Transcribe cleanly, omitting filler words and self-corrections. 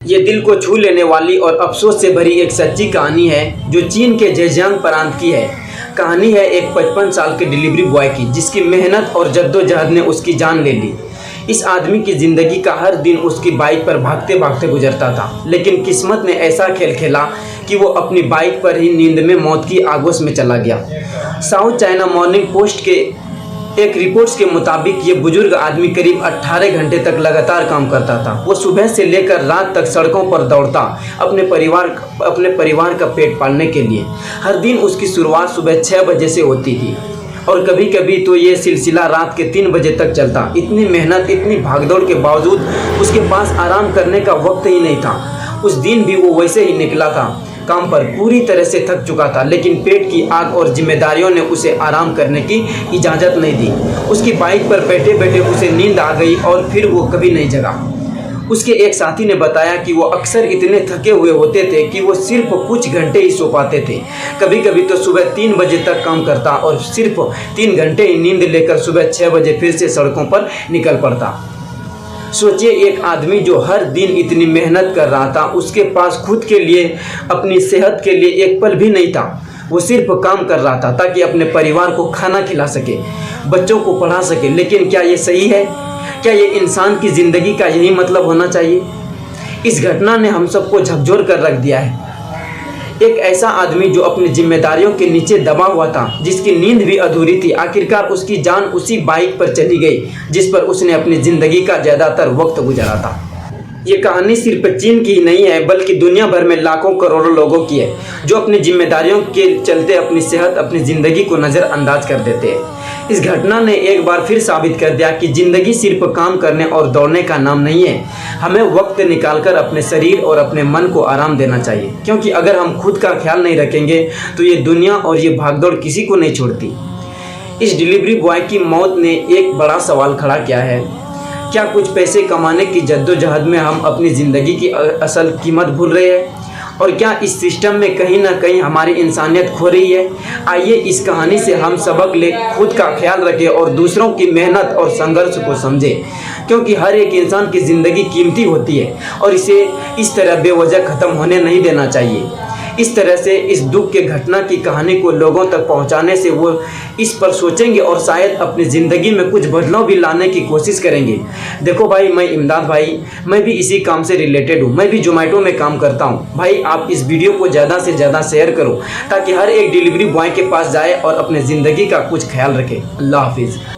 ये दिल को छू लेने वाली और अफसोस से भरी एक सच्ची कहानी है जो चीन के जेजियांग प्रांत की है। कहानी है एक 55 साल के डिलीवरी बॉय की, जिसकी मेहनत और जद्दोजहद ने उसकी जान ले ली। इस आदमी की ज़िंदगी का हर दिन उसकी बाइक पर भागते भागते गुजरता था, लेकिन किस्मत ने ऐसा खेल खेला कि वो अपनी बाइक पर ही नींद में मौत की आगोश में चला गया। साउथ चाइना मॉर्निंग पोस्ट के एक रिपोर्ट्स के मुताबिक ये बुजुर्ग आदमी करीब 18 घंटे तक लगातार काम करता था। वो सुबह से लेकर रात तक सड़कों पर दौड़ता अपने परिवार का पेट पालने के लिए। हर दिन उसकी शुरुआत सुबह 6 बजे से होती थी और कभी कभी तो ये सिलसिला रात के 3 बजे तक चलता। इतनी मेहनत, इतनी भागदौड़ के बावजूद उसके पास आराम करने का वक्त ही नहीं था। उस दिन भी वो वैसे ही निकला था, काम पर पूरी तरह से थक चुका था, लेकिन पेट की आग और जिम्मेदारियों ने उसे आराम करने की इजाज़त नहीं दी। उसकी बाइक पर बैठे बैठे उसे नींद आ गई और फिर वो कभी नहीं जगा। उसके एक साथी ने बताया कि वो अक्सर इतने थके हुए होते थे कि वो सिर्फ कुछ घंटे ही सो पाते थे। कभी कभी तो सुबह 3 बजे तक काम करता और सिर्फ 3 घंटे ही नींद लेकर सुबह 6 बजे फिर से सड़कों पर निकल पड़ता। सोचिए, एक आदमी जो हर दिन इतनी मेहनत कर रहा था, उसके पास खुद के लिए, अपनी सेहत के लिए एक पल भी नहीं था। वो सिर्फ काम कर रहा था ताकि अपने परिवार को खाना खिला सके, बच्चों को पढ़ा सके। लेकिन क्या ये सही है? क्या ये इंसान की ज़िंदगी का यही मतलब होना चाहिए? इस घटना ने हम सबको झकझोर कर रख दिया है। एक ऐसा आदमी जो अपनी जिम्मेदारियों के नीचे दबा हुआ था, जिसकी नींद भी अधूरी थी, आखिरकार उसकी जान उसी बाइक पर चली गई जिस पर उसने अपनी ज़िंदगी का ज़्यादातर वक्त गुजारा था। ये कहानी सिर्फ चीन की ही नहीं है, बल्कि दुनिया भर में लाखों करोड़ों लोगों की है जो अपनी जिम्मेदारियों के चलते अपनी सेहत, अपनी ज़िंदगी को नज़रअंदाज कर देते हैं। इस घटना ने एक बार फिर साबित कर दिया कि ज़िंदगी सिर्फ काम करने और दौड़ने का नाम नहीं है। हमें वक्त निकालकर अपने शरीर और अपने मन को आराम देना चाहिए, क्योंकि अगर हम खुद का ख्याल नहीं रखेंगे तो ये दुनिया और ये भागदौड़ किसी को नहीं छोड़ती। इस डिलीवरी बॉय की मौत ने एक बड़ा सवाल खड़ा किया है। क्या कुछ पैसे कमाने की जद्दोजहद में हम अपनी ज़िंदगी की असल कीमत भूल रहे हैं? और क्या इस सिस्टम में कहीं ना कहीं हमारी इंसानियत खो रही है? आइए इस कहानी से हम सबक ले, खुद का ख्याल रखें और दूसरों की मेहनत और संघर्ष को समझें, क्योंकि हर एक इंसान की ज़िंदगी कीमती होती है और इसे इस तरह बेवजह ख़त्म होने नहीं देना चाहिए। इस तरह से इस दुख के घटना की कहानी को लोगों तक पहुंचाने से वो इस पर सोचेंगे और शायद अपनी ज़िंदगी में कुछ बदलाव भी लाने की कोशिश करेंगे। देखो भाई, मैं इमदाद भाई, मैं भी इसी काम से रिलेटेड हूँ। मैं भी जोमेटो में काम करता हूँ। भाई, आप इस वीडियो को ज़्यादा से ज़्यादा शेयर करो ताकि हर एक डिलीवरी बॉय के पास जाए और अपने ज़िंदगी का कुछ ख्याल रखे। अल्लाह हाफिज़।